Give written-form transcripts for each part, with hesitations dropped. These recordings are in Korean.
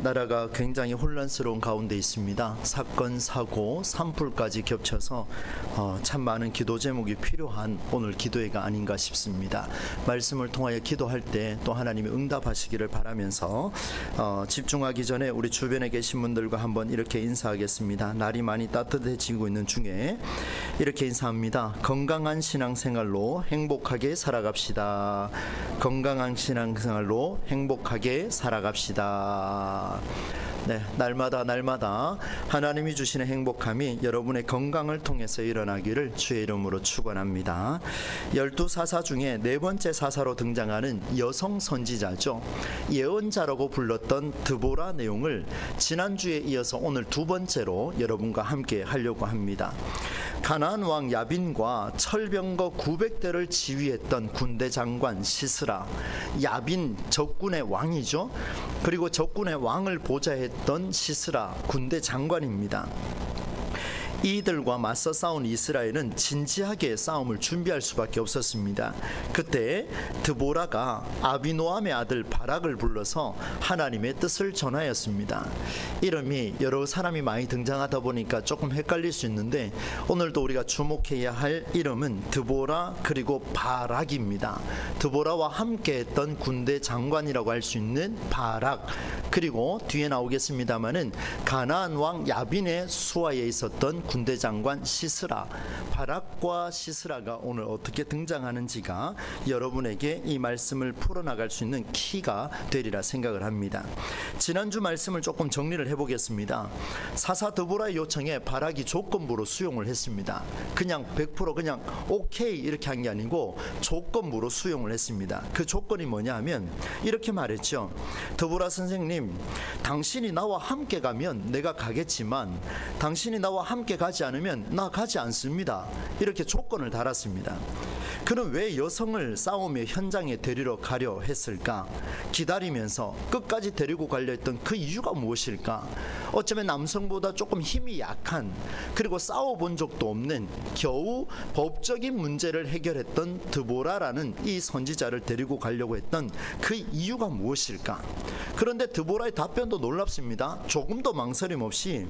나라가 굉장히 혼란스러운 가운데 있습니다. 사건, 사고, 산불까지 겹쳐서 참 많은 기도 제목이 필요한 오늘 기도회가 아닌가 싶습니다. 말씀을 통하여 기도할 때 또 하나님이 응답하시기를 바라면서 집중하기 전에 우리 주변에 계신 분들과 한번 이렇게 인사하겠습니다. 날이 많이 따뜻해지고 있는 중에 이렇게 인사합니다. 건강한 신앙생활로 행복하게 살아갑시다. 건강한 신앙생활로 행복하게 살아갑시다. 네, 날마다 하나님이 주시는 행복함이 여러분의 건강을 통해서 일어나기를 주의 이름으로 축원합니다. 12사사 중에 네 번째 사사로 등장하는 여성 선지자죠. 예언자라고 불렀던 드보라 내용을 지난주에 이어서 오늘 두 번째로 여러분과 함께 하려고 합니다. 가나안 왕 야빈과 철병거 900대를 지휘했던 군대 장관 시스라, 야빈 적군의 왕이죠. 그리고 적군의 왕을 보좌했던 시스라 군대 장관입니다. 이들과 맞서 싸운 이스라엘은 진지하게 싸움을 준비할 수밖에 없었습니다. 그때 드보라가 아비노함의 아들 바락을 불러서 하나님의 뜻을 전하였습니다. 이름이 여러 사람이 많이 등장하다 보니까 조금 헷갈릴 수 있는데 오늘도 우리가 주목해야 할 이름은 드보라 그리고 바락입니다. 드보라와 함께했던 군대 장관이라고 할 수 있는 바락, 그리고 뒤에 나오겠습니다마는 가나안 왕 야빈의 수하에 있었던 군대 장관 시스라, 바락과 시스라가 오늘 어떻게 등장하는지가 여러분에게 이 말씀을 풀어나갈 수 있는 키가 되리라 생각을 합니다. 지난주 말씀을 조금 정리를 해보겠습니다. 사사 드보라의 요청에 바락이 조건부로 수용을 했습니다. 그냥 100% 그냥 오케이 이렇게 한 게 아니고 조건부로 수용을 했습니다. 그 조건이 뭐냐 하면 이렇게 말했죠. 드보라 선생님, 당신이 나와 함께 가면 내가 가겠지만 당신이 나와 함께 가지 않으면 나 가지 않습니다. 이렇게 조건을 달았습니다. 그는 왜 여성을 싸움의 현장에 데리러 가려 했을까? 기다리면서 끝까지 데리고 가려 했던 그 이유가 무엇일까? 어쩌면 남성보다 조금 힘이 약한, 그리고 싸워본 적도 없는, 겨우 법적인 문제를 해결했던 드보라라는 이 선지자를 데리고 가려고 했던 그 이유가 무엇일까? 그런데 드보라의 답변도 놀랍습니다. 조금도 망설임 없이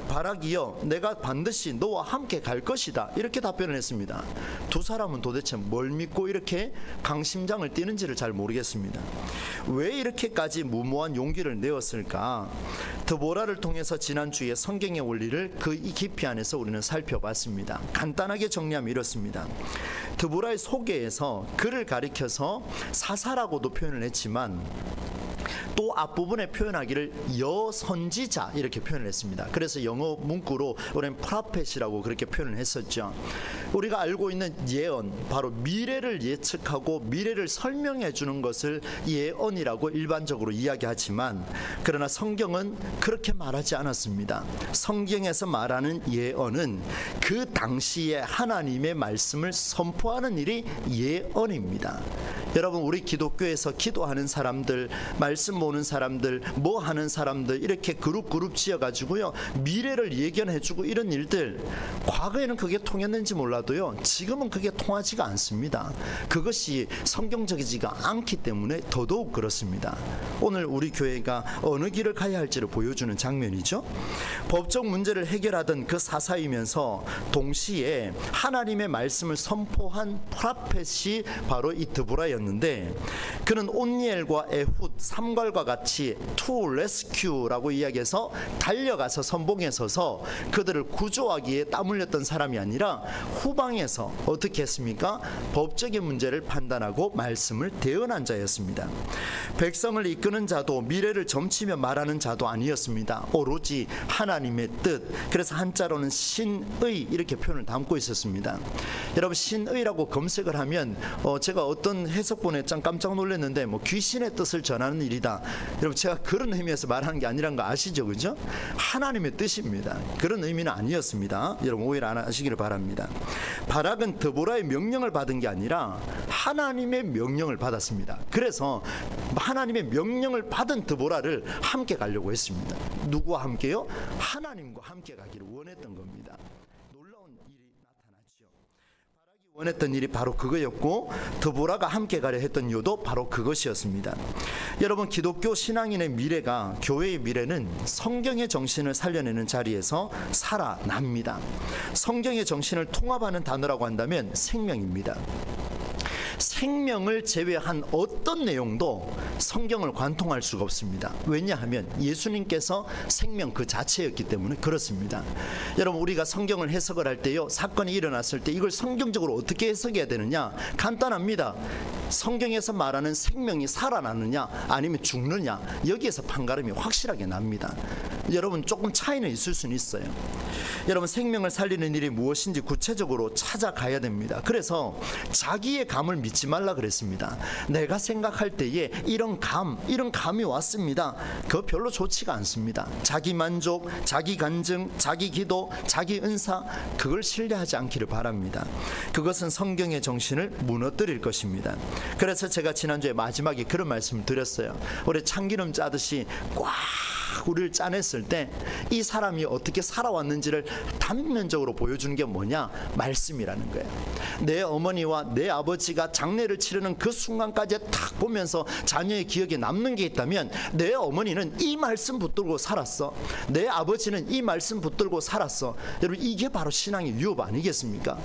바락이여, 내가 반드시 너와 함께 갈 것이다, 이렇게 답변을 했습니다. 두 사람은 도대체 뭘 믿고 이렇게 강심장을 띄는지를 잘 모르겠습니다. 왜 이렇게까지 무모한 용기를 내었을까? 드보라를 통해서 지난주에 성경의 원리를 그 깊이 안에서 우리는 살펴봤습니다. 간단하게 정리하면 이렇습니다. 드보라의 소개에서 그를 가리켜서 사사라고도 표현을 했지만 또 앞부분에 표현하기를 여선지자 이렇게 표현을 했습니다. 그래서 영어 문구로 우리는 프라펫이라고 그렇게 표현을 했었죠. 우리가 알고 있는 예언, 바로 미래를 예측하고 미래를 설명해 주는 것을 예언이라고 일반적으로 이야기하지만, 그러나 성경은 그렇게 말하지 않았습니다. 성경에서 말하는 예언은 그 당시에 하나님의 말씀을 선포하는 일이 예언입니다. 여러분, 우리 기독교에서 기도하는 사람들, 말씀 모는 사람들, 뭐 하는 사람들, 이렇게 그룹 지어가지고요 미래를 예견해주고 이런 일들, 과거에는 그게 통했는지 몰라도요 지금은 그게 통하지가 않습니다. 그것이 성경적이지가 않기 때문에 더더욱 그렇습니다. 오늘 우리 교회가 어느 길을 가야 할지를 보여주는 장면이죠. 법적 문제를 해결하던 그 사사이면서 동시에 하나님의 말씀을 선포한 프라펫이 바로 이 드보라였는데, 그는 온니엘과 에훗, 삼갈과 같이 to rescue라고 이야기해서 달려가서 선봉에 서서 그들을 구조하기에 땀 흘렸던 사람이 아니라 후방에서 어떻게 했습니까? 법적인 문제를 판단하고 말씀을 대언한 자였습니다. 백성을 이끄는 자도 미래를 점치며 말하는 자도 아니었습니다. 오로지 하나님의 뜻, 그래서 한자로는 신의 이렇게 표현을 담고 있었습니다. 여러분, 신의라고 검색을 하면 제가 어떤 해석본에 참 깜짝 놀랐는데 귀신의 뜻을 전하는 일이다. 여러분, 제가 그런 의미에서 말하는 게 아니라는 거 아시죠? 그죠? 하나님의 뜻입니다. 그런 의미는 아니었습니다. 여러분, 오해를 안 하시기를 바랍니다. 바락은 드보라의 명령을 받은 게 아니라 하나님의 명령을 받았습니다. 그래서 하나님의 명령을 받은 드보라를 함께 가려고 했습니다. 누구와 함께요? 하나님과 함께 가기를 원했던 겁니다. 놀라운 일이 나타났죠. 바락이 원했던 일이 바로 그거였고 드보라가 함께 가려 했던 이유도 바로 그것이었습니다. 여러분, 기독교 신앙인의 미래가, 교회의 미래는 성경의 정신을 살려내는 자리에서 살아납니다. 성경의 정신을 통합하는 단어라고 한다면 생명입니다. 생명을 제외한 어떤 내용도 성경을 관통할 수가 없습니다. 왜냐하면 예수님께서 생명 그 자체였기 때문에 그렇습니다. 여러분, 우리가 성경을 해석을 할 때요, 사건이 일어났을 때 이걸 성경적으로 어떻게 해석해야 되느냐? 간단합니다. 성경에서 말하는 생명이 살아나느냐 아니면 죽느냐, 여기에서 판가름이 확실하게 납니다. 여러분, 조금 차이는 있을 수는 있어요. 여러분, 생명을 살리는 일이 무엇인지 구체적으로 찾아가야 됩니다. 그래서 자기의 감을 믿지 말라 그랬습니다. 내가 생각할 때에 이런 감이 왔습니다. 그거 별로 좋지가 않습니다. 자기 만족, 자기 간증, 자기 기도, 자기 은사, 그걸 신뢰하지 않기를 바랍니다. 그것은 성경의 정신을 무너뜨릴 것입니다. 그래서 제가 지난주에 마지막에 그런 말씀을 드렸어요. 우리 참기름 짜듯이 꽉 우리를 짜냈을 때 이 사람이 어떻게 살아왔는지를 단면적으로 보여주는 게 뭐냐? 말씀이라는 거예요. 내 어머니와 내 아버지가 장례를 치르는 그 순간까지 탁 보면서 자녀의 기억에 남는 게 있다면 내 어머니는 이 말씀 붙들고 살았어. 내 아버지는 이 말씀 붙들고 살았어. 여러분, 이게 바로 신앙의 유업 아니겠습니까?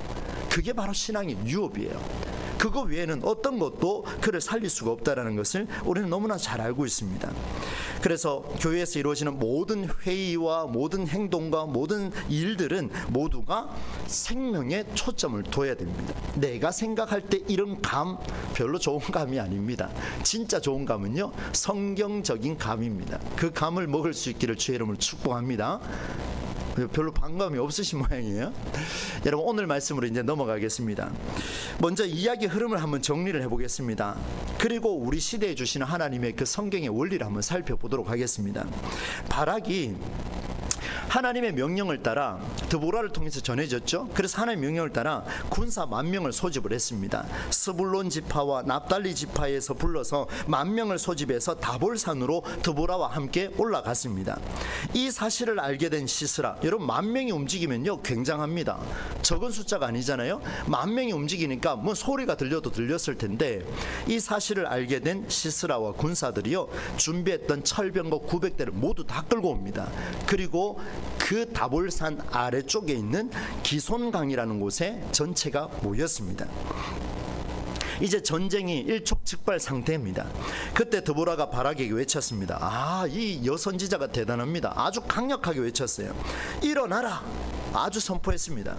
그게 바로 신앙의 유업이에요. 그거 외에는 어떤 것도 그를 살릴 수가 없다는 것을 우리는 너무나 잘 알고 있습니다. 그래서 교회에서 이루어지는 모든 회의와 모든 행동과 모든 일들은 모두가 생명에 초점을 둬야 됩니다. 내가 생각할 때 이런 감 별로 좋은 감이 아닙니다. 진짜 좋은 감은요, 성경적인 감입니다. 그 감을 먹을 수 있기를 주의 이름으로 축복합니다. 별로 반감이 없으신 모양이에요. 여러분, 오늘 말씀으로 이제 넘어가겠습니다. 먼저 이야기 흐름을 한번 정리를 해보겠습니다. 그리고 우리 시대에 주시는 하나님의 그 성경의 원리를 한번 살펴보도록 하겠습니다. 바락이 하나님의 명령을 따라 드보라를 통해서 전해졌죠. 그래서 하나님의 명령을 따라 군사 10,000명을 소집을 했습니다. 스불론 지파와 납달리 지파에서 불러서 10,000명을 소집해서 다볼산으로 드보라와 함께 올라갔습니다. 이 사실을 알게 된 시스라, 여러분 10,000명이 움직이면요 굉장합니다. 적은 숫자가 아니잖아요. 10,000명이 움직이니까 뭐 소리가 들려도 들렸을 텐데, 이 사실을 알게 된 시스라와 군사들이요 준비했던 철병거 900대를 모두 다 끌고 옵니다. 그리고 그 다볼산 아래쪽에 있는 기손강이라는 곳에 전체가 모였습니다. 이제 전쟁이 일촉즉발 상태입니다. 그때 드보라가 바락에게 외쳤습니다. 이 여선지자가 대단합니다. 아주 강력하게 외쳤어요. 일어나라! 아주 선포했습니다.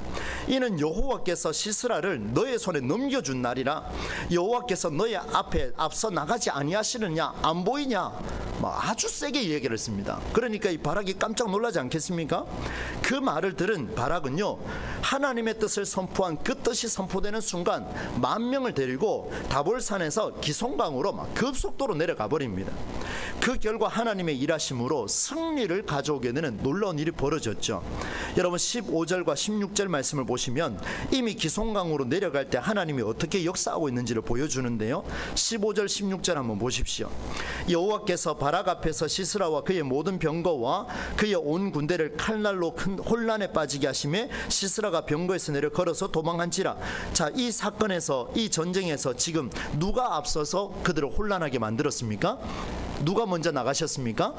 이는 여호와께서 시스라를 너의 손에 넘겨준 날이라. 여호와께서 너의 앞에 앞서 나가지 아니하시느냐? 안 보이냐? 아주 세게 얘기를 했습니다. 그러니까 이 바락이 깜짝 놀라지 않겠습니까? 그 말을 들은 바락은요, 하나님의 뜻을 선포한 그 뜻이 선포되는 순간 10,000명을 데리고 다볼산에서 기손강으로 막 급속도로 내려가 버립니다. 그 결과 하나님의 일하심으로 승리를 가져오게 되는 놀라운 일이 벌어졌죠. 여러분, 15절과 16절 말씀을 보시면 이미 기손강으로 내려갈 때 하나님이 어떻게 역사하고 있는지를 보여주는데요. 15절 16절 한번 보십시오. 여호와께서 바락 앞에서 시스라와 그의 모든 병거와 그의 온 군대를 칼날로 큰 혼란에 빠지게 하심에 시스라가 병거에서 내려 걸어서 도망한지라. 자, 이 사건에서, 이 전쟁에서 지금 누가 앞서서 그들을 혼란하게 만들었습니까? 누가 먼저 나가셨습니까?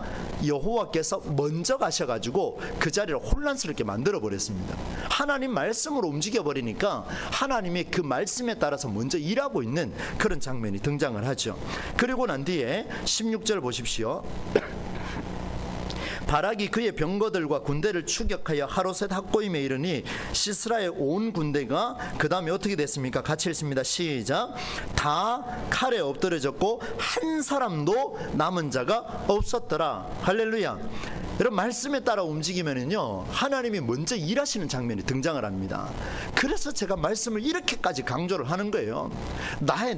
여호와께서 먼저 가셔가지고 그 자리를 혼란스럽게 만들어 버렸습니다. 하나님 말씀으로 움직여 버리니까 하나님이 그 말씀에 따라서 먼저 일하고 있는 그런 장면이 등장을 하죠. 그리고 난 뒤에 16절 보십시오. 바락이 그의 병거들과 군대를 추격하여 하로셋 학고임에 이르니 시스라의 온 군대가 그 다음에 어떻게 됐습니까? 같이 읽습니다. 시작. 다 칼에 엎드려졌고 한 사람도 남은 자가 없었더라. 할렐루야. 여러분, 말씀에 따라 움직이면은요 하나님이 먼저 일하시는 장면이 등장을 합니다. 그래서 제가 말씀을 이렇게까지 강조를 하는 거예요.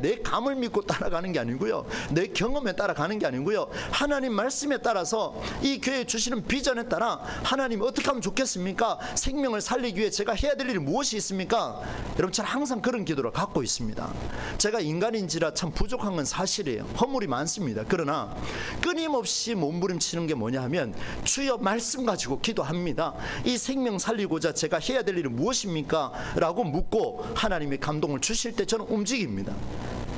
내 감을 믿고 따라가는 게 아니고요, 내 경험에 따라가는 게 아니고요, 하나님 말씀에 따라서 이 교회에 주시는 비전에 따라 하나님 어떻게 하면 좋겠습니까? 생명을 살리기 위해 제가 해야 될 일이 무엇이 있습니까? 여러분, 저는 항상 그런 기도를 갖고 있습니다. 제가 인간인지라 참 부족한 건 사실이에요. 허물이 많습니다. 그러나 끊임없이 몸부림치는 게 뭐냐 하면 주여 말씀 가지고 기도합니다. 이 생명 살리고자 제가 해야 될 일은 무엇입니까? 라고 묻고 하나님의 감동을 주실 때 저는 움직입니다.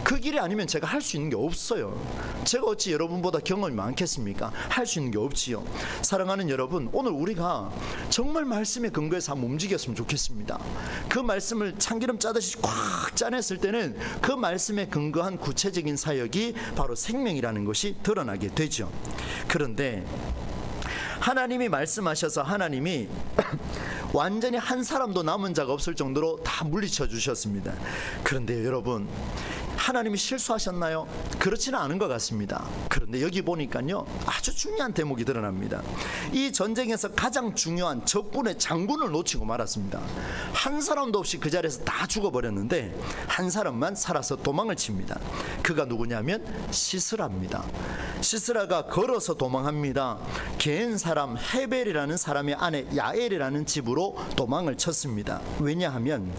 그 길이 아니면 제가 할 수 있는 게 없어요. 제가 어찌 여러분보다 경험이 많겠습니까? 할 수 있는 게 없지요. 사랑하는 여러분, 오늘 우리가 정말 말씀에 근거해서 한번 움직였으면 좋겠습니다. 그 말씀을 참기름 짜듯이 꽉 짜냈을 때는 그 말씀에 근거한 구체적인 사역이 바로 생명이라는 것이 드러나게 되죠. 그런데 하나님이 말씀하셔서 하나님이 완전히 한 사람도 남은 자가 없을 정도로 다 물리쳐 주셨습니다. 그런데 여러분, 하나님이 실수하셨나요? 그렇지는 않은 것 같습니다. 그런데 여기 보니까요, 아주 중요한 대목이 드러납니다. 이 전쟁에서 가장 중요한 적군의 장군을 놓치고 말았습니다. 한 사람도 없이 그 자리에서 다 죽어버렸는데 한 사람만 살아서 도망을 칩니다. 그가 누구냐면 시스라입니다. 시스라가 걸어서 도망합니다. 개인 사람 헤벨이라는 사람의 아내 야엘이라는 집으로 도망을 쳤습니다. 왜냐하면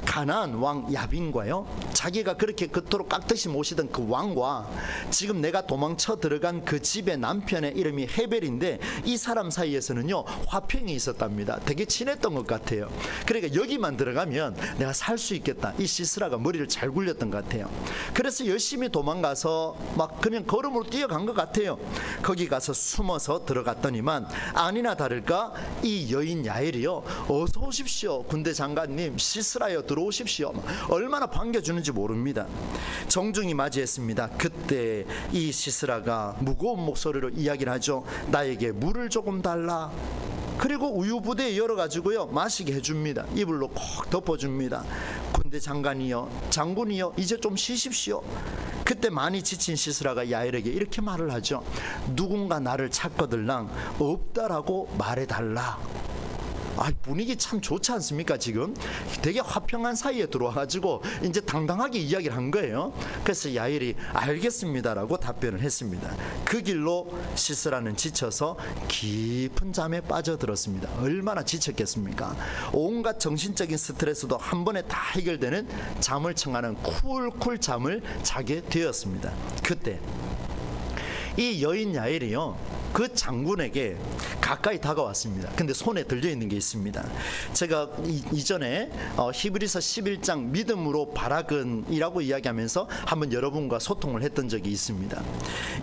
가나안 왕 야빈과요, 자기가 그렇게 그토록 깍듯이 모시던 그 왕과 지금 내가 도망쳐 들어간 그 집의 남편의 이름이 헤벨인데 이 사람 사이에서는요 화평이 있었답니다. 되게 친했던 것 같아요. 그러니까 여기만 들어가면 내가 살 수 있겠다. 이 시스라가 머리를 잘 굴렸던 것 같아요. 그래서 열심히 도망가서 막 그냥 걸음으로 뛰어간 것 같아요. 거기 가서 숨어서 들어갔더니만 아니나 다를까 이 여인 야엘이요, 어서 오십시오 군대 장관님, 시스라여 들어오십시오, 얼마나 반겨주는지 모릅니다. 정중히 맞이했습니다. 그때 이 시스라가 무거운 목소리로 이야기를 하죠. 나에게 물을 조금 달라. 그리고 우유부대에 열어가지고요 마시게 해줍니다. 이불로 콕 덮어줍니다. 군대 장관이요, 장군이요, 이제 좀 쉬십시오. 그때 많이 지친 시스라가 야엘에게 이렇게 말을 하죠. 누군가 나를 찾거들랑 없다라고 말해달라. 분위기 참 좋지 않습니까? 지금 되게 화평한 사이에 들어와가지고 이제 당당하게 이야기를 한 거예요. 그래서 야엘이 알겠습니다라고 답변을 했습니다. 그 길로 시스라는 지쳐서 깊은 잠에 빠져들었습니다. 얼마나 지쳤겠습니까? 온갖 정신적인 스트레스도 한 번에 다 해결되는 잠을 청하는 쿨쿨 잠을 자게 되었습니다. 그때 이 여인 야엘이요, 그 장군에게 가까이 다가왔습니다. 근데 손에 들려있는 게 있습니다. 제가 이전에 히브리서 11장 믿음으로 바라근이라고 이야기하면서 한번 여러분과 소통을 했던 적이 있습니다.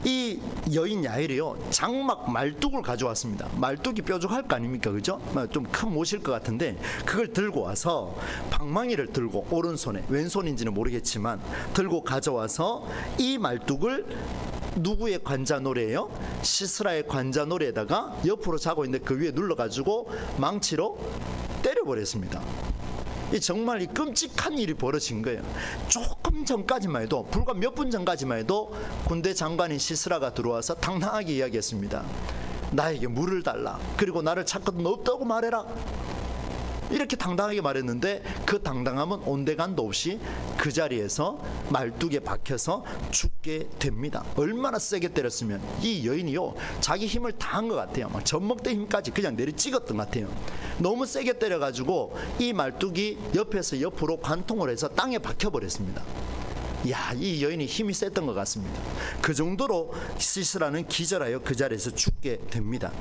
이 여인 야엘이요, 장막 말뚝을 가져왔습니다. 말뚝이 뾰족할 거 아닙니까? 그죠? 좀 큰 못일 것 같은데 그걸 들고 와서 방망이를 들고 오른손에, 왼손인지는 모르겠지만 들고 가져와서 이 말뚝을 누구의 관자놀이에요? 시스라의 관자놀이에다가 옆으로 자고 있는데 그 위에 눌러가지고 망치로 때려버렸습니다. 이 정말 이 끔찍한 일이 벌어진 거예요. 조금 전까지만 해도, 불과 몇 분 전까지만 해도 군대 장관인 시스라가 들어와서 당당하게 이야기했습니다. 나에게 물을 달라. 그리고 나를 찾거든 없다고 말해라. 이렇게 당당하게 말했는데 그 당당함은 온데간도 없이 그 자리에서 말뚝에 박혀서 죽게 됩니다. 얼마나 세게 때렸으면 이 여인이요, 자기 힘을 다한 것 같아요. 막 젖먹대 힘까지 그냥 내리 찍었던 것 같아요. 너무 세게 때려가지고 이 말뚝이 옆에서 옆으로 관통을 해서 땅에 박혀버렸습니다. 야, 이 여인이 힘이 셌던 것 같습니다. 그 정도로 시스라는 기절하여 그 자리에서 죽게 됩니다.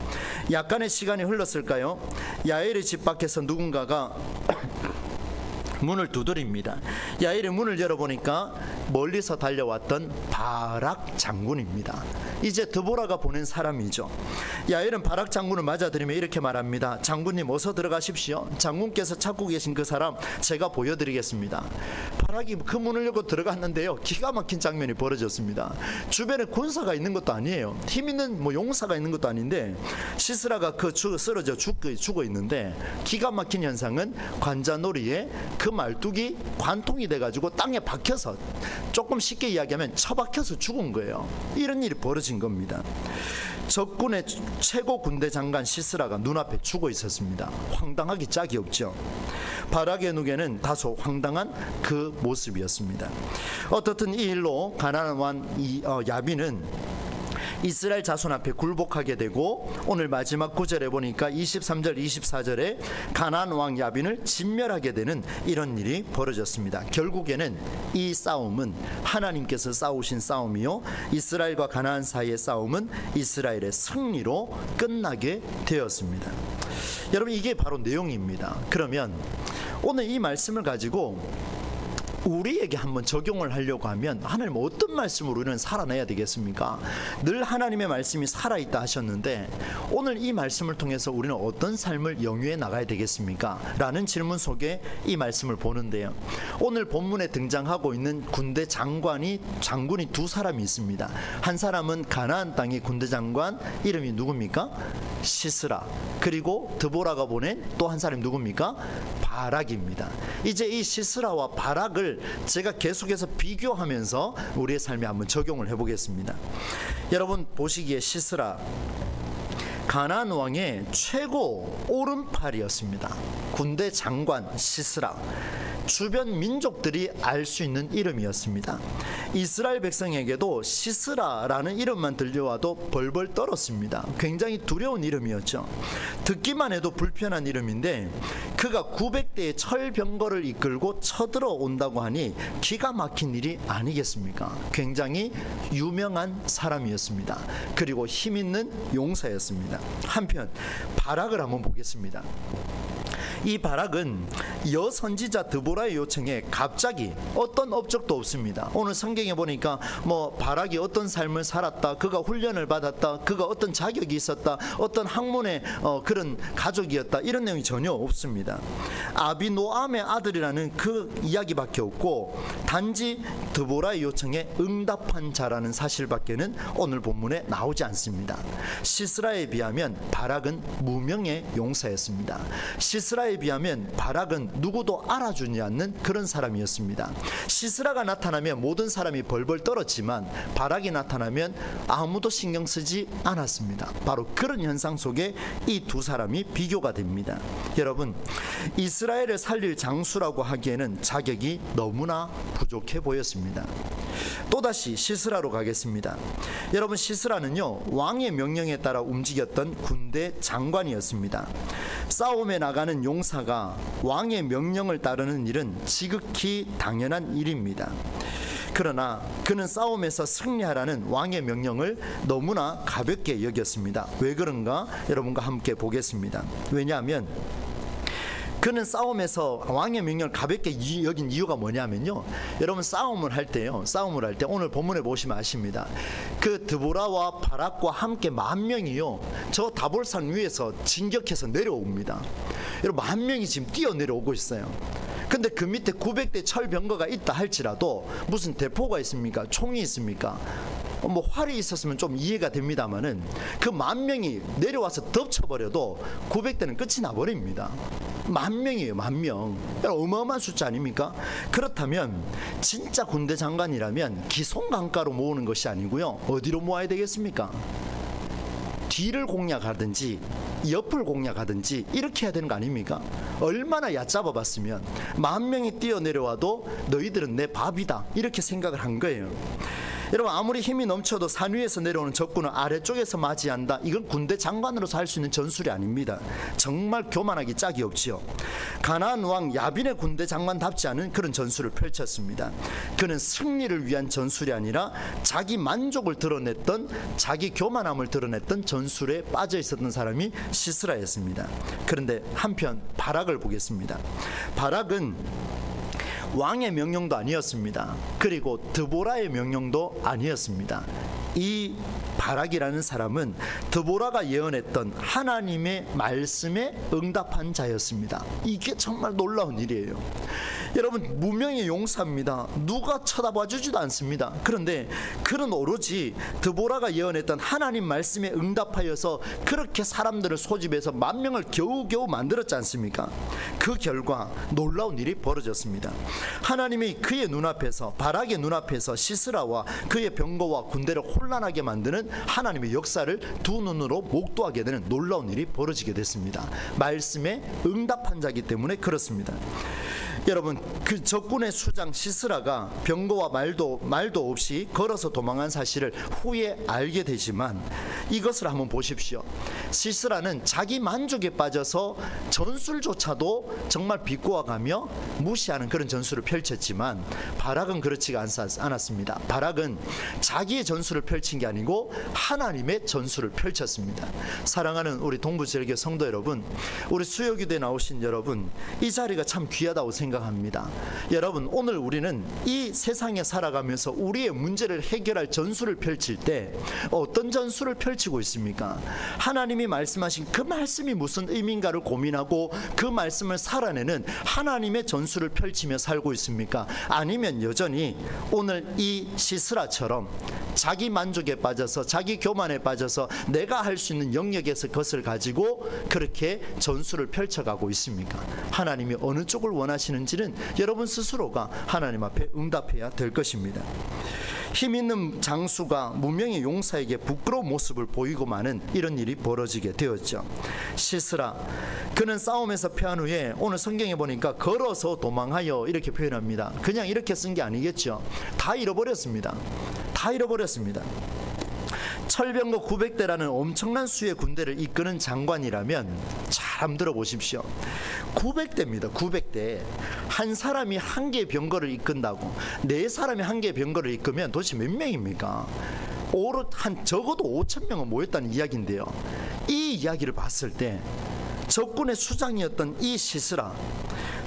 약간의 시간이 흘렀을까요? 야엘의 집 밖에서 누군가가 문을 두드립니다. 야엘이 문을 열어보니까 멀리서 달려왔던 바락 장군입니다. 이제 드보라가 보낸 사람이죠. 야엘은 바락 장군을 맞아들이며 이렇게 말합니다. 장군님 어서 들어가십시오. 장군께서 찾고 계신 그 사람 제가 보여드리겠습니다. 바락이 그 문을 열고 들어갔는데요, 기가 막힌 장면이 벌어졌습니다. 주변에 군사가 있는 것도 아니에요. 힘 있는 용사가 있는 것도 아닌데 시스라가 쓰러져 죽어 있는데, 기가 막힌 현상은 관자놀이에 그 말뚝이 관통이 돼가지고 땅에 박혀서, 조금 쉽게 이야기하면 처박혀서 죽은 거예요. 이런 일이 벌어진 겁니다. 적군의 최고 군대 장관 시스라가 눈앞에 죽어 있었습니다. 황당하기 짝이 없죠. 바락의 눈에는 다소 황당한 그 모습이었습니다. 어떻든 이 일로 가나안 왕 야빈은 이스라엘 자손 앞에 굴복하게 되고 오늘 마지막 구절에 보니까 23절 24절에 가나안 왕 야빈을 진멸하게 되는 이런 일이 벌어졌습니다. 결국에는 이 싸움은 하나님께서 싸우신 싸움이요, 이스라엘과 가나안 사이의 싸움은 이스라엘의 승리로 끝나게 되었습니다. 여러분, 이게 바로 내용입니다. 그러면 오늘 이 말씀을 가지고 우리에게 한번 적용을 하려고 하면 하나님 어떤 말씀으로 우리는 살아내야 되겠습니까? 늘 하나님의 말씀이 살아있다 하셨는데 오늘 이 말씀을 통해서 우리는 어떤 삶을 영위해 나가야 되겠습니까? 라는 질문 속에 이 말씀을 보는데요, 오늘 본문에 등장하고 있는 군대 장군이 두 사람이 있습니다. 한 사람은 가나안 땅의 군대 장관, 이름이 누굽니까? 시스라. 그리고 드보라가 보낸 또 한 사람이 누굽니까? 바락입니다. 이제 이 시스라와 바락을 제가 계속해서 비교하면서 우리의 삶에 한번 적용을 해보겠습니다. 여러분 보시기에 시스라, 가나안 왕의 최고 오른팔이었습니다. 군대 장관 시스라, 주변 민족들이 알 수 있는 이름이었습니다. 이스라엘 백성에게도 시스라라는 이름만 들려와도 벌벌 떨었습니다. 굉장히 두려운 이름이었죠. 듣기만 해도 불편한 이름인데 그가 900대의 철병거를 이끌고 쳐들어온다고 하니 기가 막힌 일이 아니겠습니까? 굉장히 유명한 사람이었습니다. 그리고 힘있는 용사였습니다. 한편 바락을 한번 보겠습니다. 이 바락은 여선지자 드보라의 요청에 갑자기 어떤 업적도 없습니다. 오늘 성경에 보니까 바락이 어떤 삶을 살았다, 그가 훈련을 받았다, 그가 어떤 자격이 있었다, 어떤 학문의 그런 가족이었다, 이런 내용이 전혀 없습니다. 아비노암의 아들이라는 그 이야기밖에 없고 단지 드보라의 요청에 응답한 자라는 사실밖에는 오늘 본문에 나오지 않습니다. 시스라에 비하면 바락은 무명의 용사였습니다. 시스라에 비하면 바락은 누구도 알아주지 않는 그런 사람이었습니다. 시스라가 나타나면 모든 사람이 벌벌 떨었지만 바락이 나타나면 아무도 신경 쓰지 않았습니다. 바로 그런 현상 속에 이 두 사람이 비교가 됩니다. 여러분, 이스라엘을 살릴 장수라고 하기에는 자격이 너무나 부족해 보였습니다. 또다시 시스라로 가겠습니다. 여러분, 시스라는요, 왕의 명령에 따라 움직였던 군대 장관이었습니다. 싸움에 나가는 용사가 왕의 명령을 따르는 일은 지극히 당연한 일입니다. 그러나 그는 싸움에서 승리하라는 왕의 명령을 너무나 가볍게 여겼습니다. 왜 그런가? 여러분과 함께 보겠습니다. 왜냐하면 그는 싸움에서 왕의 명령을 가볍게 여긴 이유가 뭐냐면요, 여러분 싸움을 할 때 오늘 본문에 보시면 아십니다. 그 드보라와 바락과 함께 10,000명이요 저 다볼산 위에서 진격해서 내려옵니다. 여러분 10,000명이 지금 뛰어 내려오고 있어요. 근데 그 밑에 900대 철병거가 있다 할지라도 무슨 대포가 있습니까? 총이 있습니까? 활이 있었으면 좀 이해가 됩니다만은 그 10,000명이 내려와서 덮쳐버려도 900대는 끝이 나버립니다. 10,000명이에요. 10,000명. 어마어마한 숫자 아닙니까? 그렇다면 진짜 군대 장관이라면 기송강가로 모으는 것이 아니고요, 어디로 모아야 되겠습니까? 뒤를 공략하든지 옆을 공략하든지 이렇게 해야 되는 거 아닙니까? 얼마나 얕잡아 봤으면 10,000명이 뛰어내려와도 너희들은 내 밥이다, 이렇게 생각을 한 거예요. 여러분, 아무리 힘이 넘쳐도 산 위에서 내려오는 적군을 아래쪽에서 맞이한다, 이건 군대 장관으로서 할 수 있는 전술이 아닙니다. 정말 교만하기 짝이 없지요. 가나안 왕 야빈의 군대 장관답지 않은 그런 전술을 펼쳤습니다. 그는 승리를 위한 전술이 아니라 자기 만족을 드러냈던, 자기 교만함을 드러냈던 전술에 빠져 있었던 사람이 시스라였습니다. 그런데 한편 바락을 보겠습니다. 바락은 왕의 명령도 아니었습니다. 그리고 드보라의 명령도 아니었습니다. 이 바락이라는 사람은 드보라가 예언했던 하나님의 말씀에 응답한 자였습니다. 이게 정말 놀라운 일이에요. 여러분, 무명의 용사입니다. 누가 쳐다봐주지도 않습니다. 그런데 그는 오로지 드보라가 예언했던 하나님 말씀에 응답하여서 그렇게 사람들을 소집해서 10,000명을 겨우겨우 만들었지 않습니까? 그 결과 놀라운 일이 벌어졌습니다. 하나님이 그의 눈앞에서, 바락의 눈앞에서 시스라와 그의 병거와 군대를 혼란하게 만드는 하나님의 역사를 두 눈으로 목도하게 되는 놀라운 일이 벌어지게 됐습니다. 말씀에 응답한 자이기 때문에 그렇습니다. 여러분, 그 적군의 수장 시스라가 병거와 말도 없이 걸어서 도망한 사실을 후에 알게 되지만 이것을 한번 보십시오. 시스라는 자기 만족에 빠져서 전술조차도 정말 비꼬아가며 무시하는 그런 전술을 펼쳤지만 바락은 그렇지가 않았습니다. 바락은 자기의 전술을 펼친 게 아니고 하나님의 전술을 펼쳤습니다. 사랑하는 우리 동부제일교 성도 여러분, 우리 수요기도에 나오신 여러분, 이 자리가 참 귀하다고 생각합니다. 여러분, 오늘 우리는 이 세상에 살아가면서 우리의 문제를 해결할 전술을 펼칠 때 어떤 전술을 펼치고 있습니까? 하나님이 말씀하신 그 말씀이 무슨 의미인가를 고민하고 그 말씀을 살아내는 하나님의 전술을 펼치며 살고 있습니까? 아니면 여전히 오늘 이 시스라처럼 자기 만족에 빠져서 자기 교만에 빠져서 내가 할 수 있는 영역에서 그것을 가지고 그렇게 전술을 펼쳐가고 있습니까? 하나님이 어느 쪽을 원하시는지는 여러분 스스로가 하나님 앞에 응답해야 될 것입니다. 힘 있는 장수가 무명의 용사에게 부끄러운 모습을 보이고 마는 이런 일이 벌어지게 되었죠. 시스라, 그는 싸움에서 패한 후에 오늘 성경에 보니까 걸어서 도망하여 이렇게 표현합니다. 그냥 이렇게 쓴 게 아니겠죠. 다 잃어버렸습니다. 다 잃어버렸습니다. 철병거 900대라는 엄청난 수의 군대를 이끄는 장관이라면 잘 한번 들어보십시오. 900대입니다. 900대. 한 사람이 한 개의 병거를 이끈다고, 네 사람이 한 개의 병거를 이끄면 도대체 몇 명입니까? 한 적어도 5,000명은 모였다는 이야기인데요. 이 이야기를 봤을 때 적군의 수장이었던 이 시스라,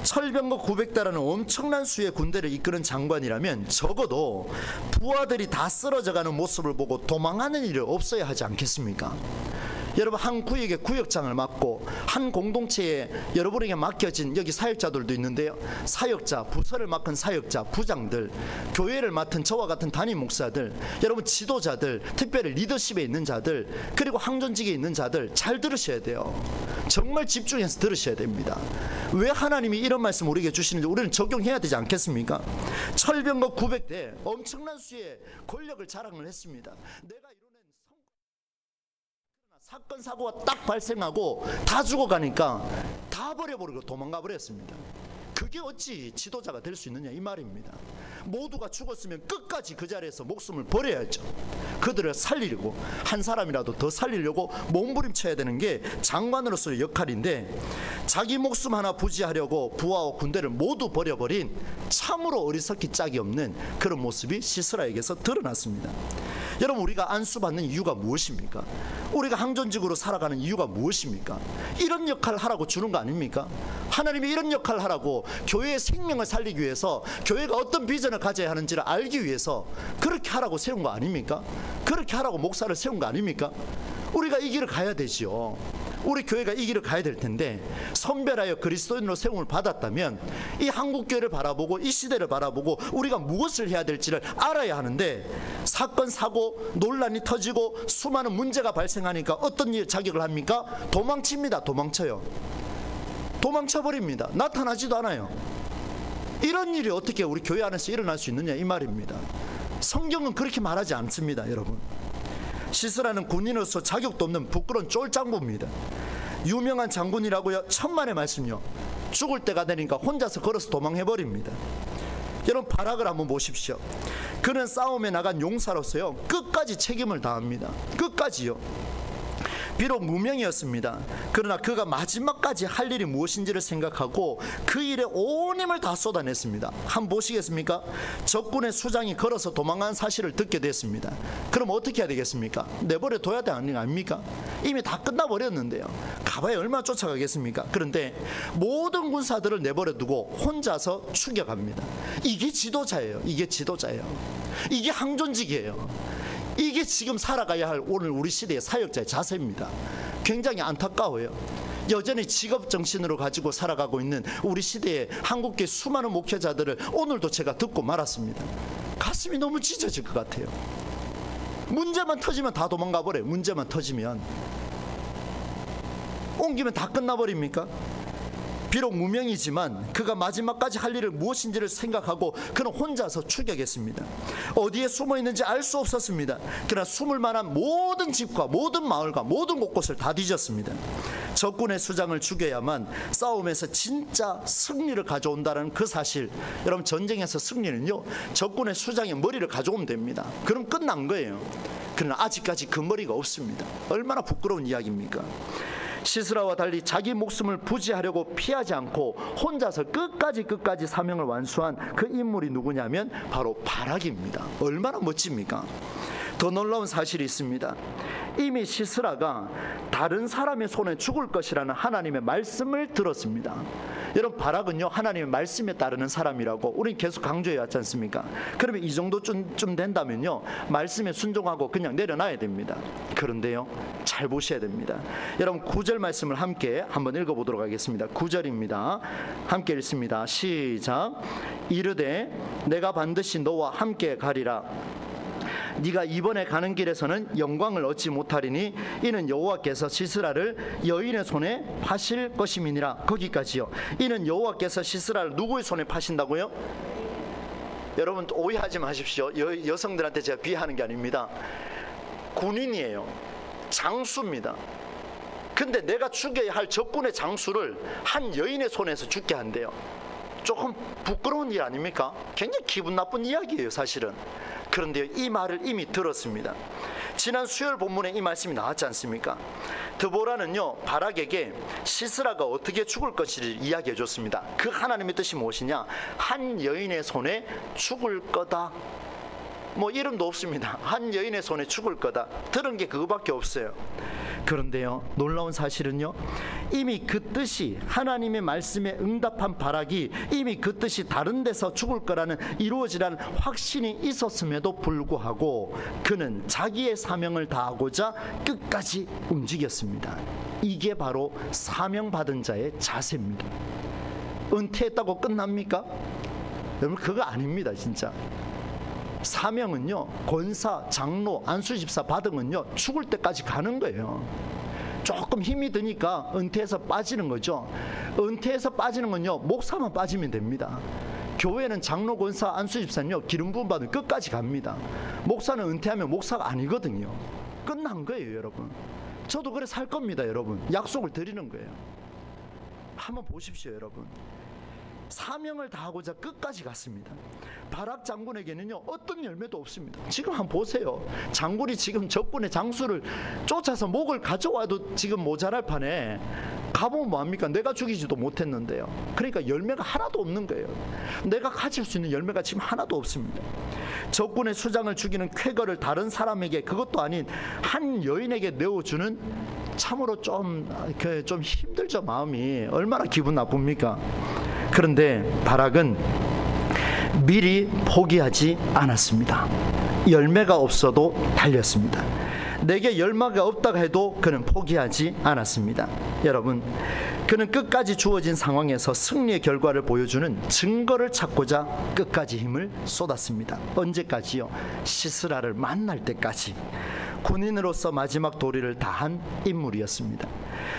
철병거 900대라는 엄청난 수의 군대를 이끄는 장관이라면 적어도 부하들이 다 쓰러져가는 모습을 보고 도망하는 일이 없어야 하지 않겠습니까? 여러분, 한 구역의 구역장을 맡고 한 공동체에 여러분에게 맡겨진 여기 사역자들도 있는데요. 사역자, 부서를 맡은 사역자, 부장들, 교회를 맡은 저와 같은 담임 목사들, 여러분 지도자들, 특별히 리더십에 있는 자들, 그리고 항전직에 있는 자들 잘 들으셔야 돼요. 정말 집중해서 들으셔야 됩니다. 왜 하나님이 이런 말씀 우리에게 주시는지 우리는 적용해야 되지 않겠습니까? 철병거 900대 엄청난 수의 권력을 자랑을 했습니다. 내가 사건 사고가 딱 발생하고 다 죽어가니까 다 버려버리고 도망가 버렸습니다. 그게 어찌 지도자가 될 수 있느냐 이 말입니다. 모두가 죽었으면 끝까지 그 자리에서 목숨을 버려야죠. 그들을 살리려고, 한 사람이라도 더 살리려고 몸부림쳐야 되는 게 장관으로서의 역할인데 자기 목숨 하나 부지하려고 부하와 군대를 모두 버려버린 참으로 어리석기 짝이 없는 그런 모습이 시스라에게서 드러났습니다. 여러분, 우리가 안수받는 이유가 무엇입니까? 우리가 항전직으로 살아가는 이유가 무엇입니까? 이런 역할을 하라고 주는 거 아닙니까? 하나님이 이런 역할을 하라고, 교회의 생명을 살리기 위해서, 교회가 어떤 비전을 가져야 하는지를 알기 위해서 그렇게 하라고 세운 거 아닙니까? 그렇게 하라고 목사를 세운 거 아닙니까? 우리가 이 길을 가야 되지요. 우리 교회가 이 길을 가야 될 텐데, 선별하여 그리스도인으로 세움을 받았다면 이 한국교회를 바라보고 이 시대를 바라보고 우리가 무엇을 해야 될지를 알아야 하는데, 사건 사고 논란이 터지고 수많은 문제가 발생하니까 어떤 일 자격을 합니까? 도망칩니다. 도망쳐요. 도망쳐버립니다. 나타나지도 않아요. 이런 일이 어떻게 우리 교회 안에서 일어날 수 있느냐 이 말입니다. 성경은 그렇게 말하지 않습니다. 여러분, 시스라는 군인으로서 자격도 없는 부끄러운 쫄장부입니다. 유명한 장군이라고요? 천만의 말씀요. 죽을 때가 되니까 혼자서 걸어서 도망해버립니다. 여러분, 바락을 한번 보십시오. 그는 싸움에 나간 용사로서요 끝까지 책임을 다합니다. 끝까지요. 비록 무명이었습니다. 그러나 그가 마지막까지 할 일이 무엇인지를 생각하고 그 일에 온 힘을 다 쏟아냈습니다. 한번 보시겠습니까? 적군의 수장이 걸어서 도망간 사실을 듣게 됐습니다. 그럼 어떻게 해야 되겠습니까? 내버려 둬야 되는 거 아닙니까? 이미 다 끝나버렸는데요. 가봐야 얼마나 쫓아가겠습니까? 그런데 모든 군사들을 내버려 두고 혼자서 추격합니다. 이게 지도자예요. 이게 지도자예요. 이게 항존직이에요. 이게 지금 살아가야 할 오늘 우리 시대의 사역자의 자세입니다. 굉장히 안타까워요. 여전히 직업정신으로 가지고 살아가고 있는 우리 시대의 한국계 수많은 목회자들을 오늘도 제가 듣고 말았습니다. 가슴이 너무 찢어질 것 같아요. 문제만 터지면 다 도망가 버려요. 문제만 터지면 옮기면 다 끝나버립니까? 비록 무명이지만 그가 마지막까지 할 일을 무엇인지를 생각하고 그는 혼자서 추격했습니다. 어디에 숨어 있는지 알 수 없었습니다. 그러나 숨을 만한 모든 집과 모든 마을과 모든 곳곳을 다 뒤졌습니다. 적군의 수장을 죽여야만 싸움에서 진짜 승리를 가져온다는 그 사실, 여러분, 전쟁에서 승리는요, 적군의 수장의 머리를 가져오면 됩니다. 그럼 끝난 거예요. 그러나 아직까지 그 머리가 없습니다. 얼마나 부끄러운 이야기입니까? 시스라와 달리 자기 목숨을 부지하려고 피하지 않고 혼자서 끝까지 사명을 완수한 그 인물이 누구냐면 바로 바락입니다. 얼마나 멋집니까? 더 놀라운 사실이 있습니다. 이미 시스라가 다른 사람의 손에 죽을 것이라는 하나님의 말씀을 들었습니다. 여러분, 바락은요, 하나님의 말씀에 따르는 사람이라고 우린 계속 강조해 왔지 않습니까? 그러면 이 정도쯤 된다면요, 말씀에 순종하고 그냥 내려놔야 됩니다. 그런데요, 잘 보셔야 됩니다. 여러분, 9절 말씀을 함께 한번 읽어보도록 하겠습니다. 9절입니다. 함께 읽습니다. 시작. 이르되 내가 반드시 너와 함께 가리라. 네가 이번에 가는 길에서는 영광을 얻지 못하리니 이는 여호와께서 시스라를 여인의 손에 파실 것임이니라. 거기까지요. 이는 여호와께서 시스라를 누구의 손에 파신다고요? 여러분, 오해하지 마십시오. 여성들한테 제가 비하하는 게 아닙니다. 군인이에요. 장수입니다. 근데 내가 죽여야 할 적군의 장수를 한 여인의 손에서 죽게 한대요. 조금 부끄러운 일 아닙니까? 굉장히 기분 나쁜 이야기예요, 사실은. 그런데요, 이 말을 이미 들었습니다. 지난 수요일 본문에 이 말씀이 나왔지 않습니까? 드보라는요, 바락에게 시스라가 어떻게 죽을 것인지 이야기해 줬습니다. 그 하나님의 뜻이 무엇이냐? 한 여인의 손에 죽을 거다. 뭐 이름도 없습니다. 한 여인의 손에 죽을 거다. 들은 게 그거밖에 없어요. 그런데요, 놀라운 사실은요, 이미 그 뜻이, 하나님의 말씀에 응답한 바락이 이미 그 뜻이 다른 데서 죽을 거라는 이루어지라는 확신이 있었음에도 불구하고 그는 자기의 사명을 다하고자 끝까지 움직였습니다. 이게 바로 사명받은 자의 자세입니다. 은퇴했다고 끝납니까? 여러분, 그거 아닙니다. 진짜 사명은요, 권사, 장로, 안수집사 받으면요, 죽을 때까지 가는 거예요. 조금 힘이 드니까 은퇴해서 빠지는 거죠. 은퇴해서 빠지는 건요, 목사만 빠지면 됩니다. 교회는 장로, 권사, 안수집사는요, 기름 부음 받으면 끝까지 갑니다. 목사는 은퇴하면 목사가 아니거든요. 끝난 거예요, 여러분. 저도 그래 살 겁니다, 여러분. 약속을 드리는 거예요. 한번 보십시오, 여러분. 사명을 다하고자 끝까지 갔습니다. 바락 장군에게는요, 어떤 열매도 없습니다. 지금 한번 보세요. 장군이 지금 적군의 장수를 쫓아서 목을 가져와도 지금 모자랄 판에 가보면 뭐합니까? 내가 죽이지도 못했는데요. 그러니까 열매가 하나도 없는 거예요. 내가 가질 수 있는 열매가 지금 하나도 없습니다. 적군의 수장을 죽이는 쾌거를 다른 사람에게, 그것도 아닌 한 여인에게 내어주는, 참으로 좀 힘들죠. 마음이 얼마나 기분 나쁩니까? 그런데 바락은 미리 포기하지 않았습니다. 열매가 없어도 달렸습니다. 내게 열매가 없다고 해도 그는 포기하지 않았습니다. 여러분, 그는 끝까지 주어진 상황에서 승리의 결과를 보여주는 증거를 찾고자 끝까지 힘을 쏟았습니다. 언제까지요? 시스라를 만날 때까지. 군인으로서 마지막 도리를 다한 인물이었습니다.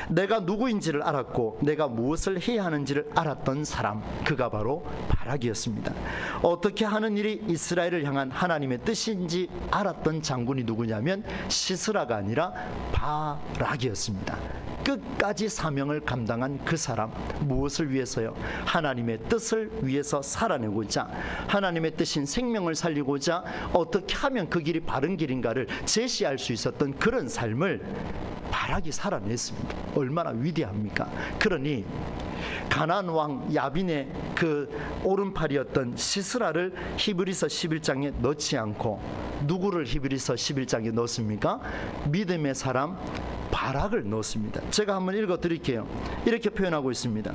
내가 누구인지를 알았고 내가 무엇을 해야 하는지를 알았던 사람, 그가 바로 바락이었습니다. 어떻게 하는 일이 이스라엘을 향한 하나님의 뜻인지 알았던 장군이 누구냐면 시스라가 아니라 바락이었습니다. 끝까지 사명을 감당한 그 사람, 무엇을 위해서요? 하나님의 뜻을 위해서 살아내고자, 하나님의 뜻인 생명을 살리고자 어떻게 하면 그 길이 바른 길인가를 제시할 수 있었던 그런 삶을 바락이 살아냈습니다. 얼마나 위대합니까? 그러니 가나안 왕 야빈의 그 오른팔이었던 시스라를 히브리서 11장에 넣지 않고 누구를 히브리서 11장에 넣습니까? 믿음의 사람 바락을 넣습니다. 제가 한번 읽어 드릴게요. 이렇게 표현하고 있습니다.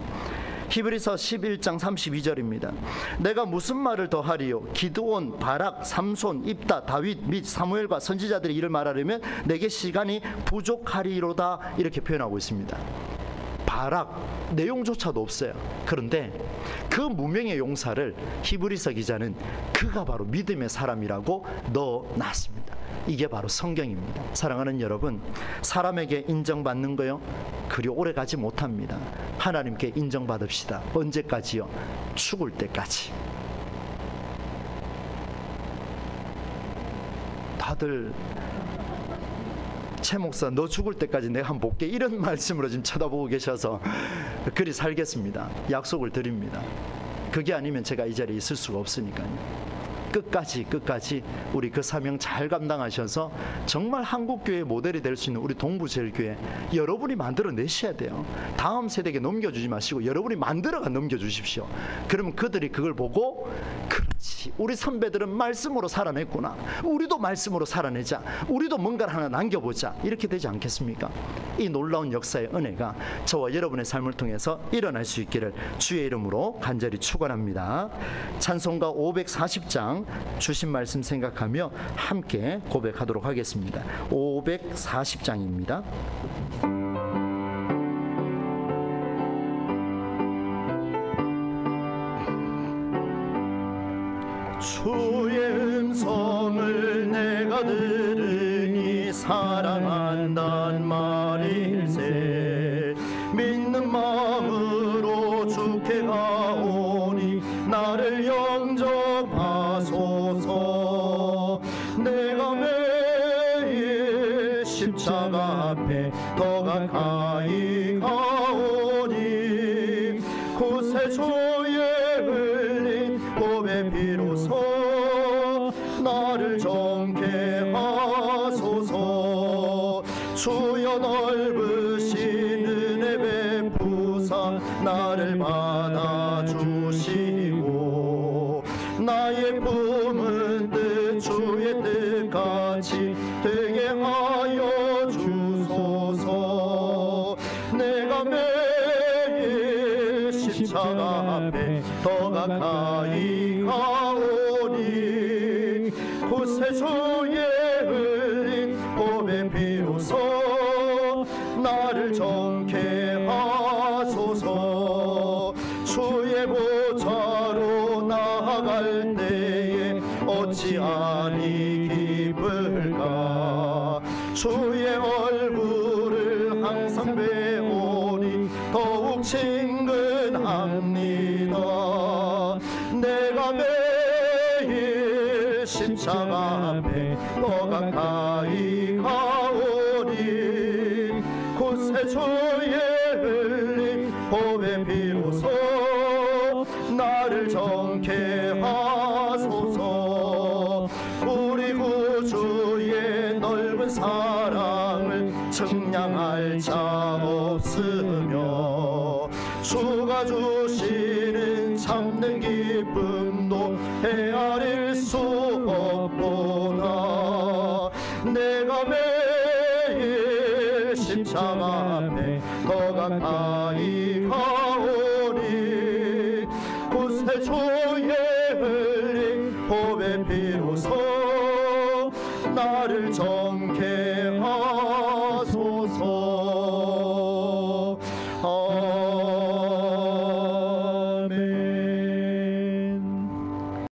히브리서 11장 32절입니다. 내가 무슨 말을 더하리요? 기드온, 바락, 삼손, 입다, 다윗 및 사무엘과 선지자들이 이를 말하려면 내게 시간이 부족하리로다. 이렇게 표현하고 있습니다. 바락, 내용조차도 없어요. 그런데 그 무명의 용사를 히브리서 기자는 그가 바로 믿음의 사람이라고 넣어놨습니다. 이게 바로 성경입니다. 사랑하는 여러분, 사람에게 인정받는 거요, 그리 오래 가지 못합니다. 하나님께 인정받읍시다. 언제까지요? 죽을 때까지. 다들 최 목사 너 죽을 때까지 내가 한번 볼게, 이런 말씀으로 지금 쳐다보고 계셔서 그리 살겠습니다. 약속을 드립니다. 그게 아니면 제가 이 자리에 있을 수가 없으니까요. 끝까지 우리 그 사명 잘 감당하셔서 정말 한국교회 모델이 될 수 있는 우리 동부제일교회 여러분이 만들어내셔야 돼요. 다음 세대에게 넘겨주지 마시고 여러분이 만들어가 넘겨주십시오. 그러면 그들이 그걸 보고 그렇지, 우리 선배들은 말씀으로 살아냈구나, 우리도 말씀으로 살아내자, 우리도 뭔가를 하나 남겨보자, 이렇게 되지 않겠습니까? 이 놀라운 역사의 은혜가 저와 여러분의 삶을 통해서 일어날 수 있기를 주의 이름으로 간절히 축원합니다. 찬송가 540장 주신 말씀 생각하며 함께 고백하도록 하겠습니다. 540장입니다. 주의 음성을 내가 들으니 사랑한단 말일세. 믿는 마음으로 주께 가오니 나를 영접하소서. 내가 매일 십자가 앞에 더 가까이 가오니 곳에 주의 흘린 보배 비로소 나를 정케 하소서. 주여 넓으신 은혜 베푸사 나를 받아주시고 나의 품은 뜻 주의 뜻같이 되게 하여 주소서. 내가 매일 십자가 앞에 더 가까이 가오니 곳에 주의 흘린 보배 비로소 나를 정케 하소서. 주의 보좌로 나아갈 때에 어찌하니 기쁠까. 주의 얼굴을 항상 배우니 더욱 친근합니다. 내가 매일 십자가 앞에 더 가까이 가오니 곳에 주의 흘린 보배 비로소 나를 정케 하소서. 우리 구주의 넓은 사랑을 측량할 자 없으며 주가 주시는 참된 기쁨도 헤아릴 수 없도다. 내가 매일 십자가 앞에 더 가까이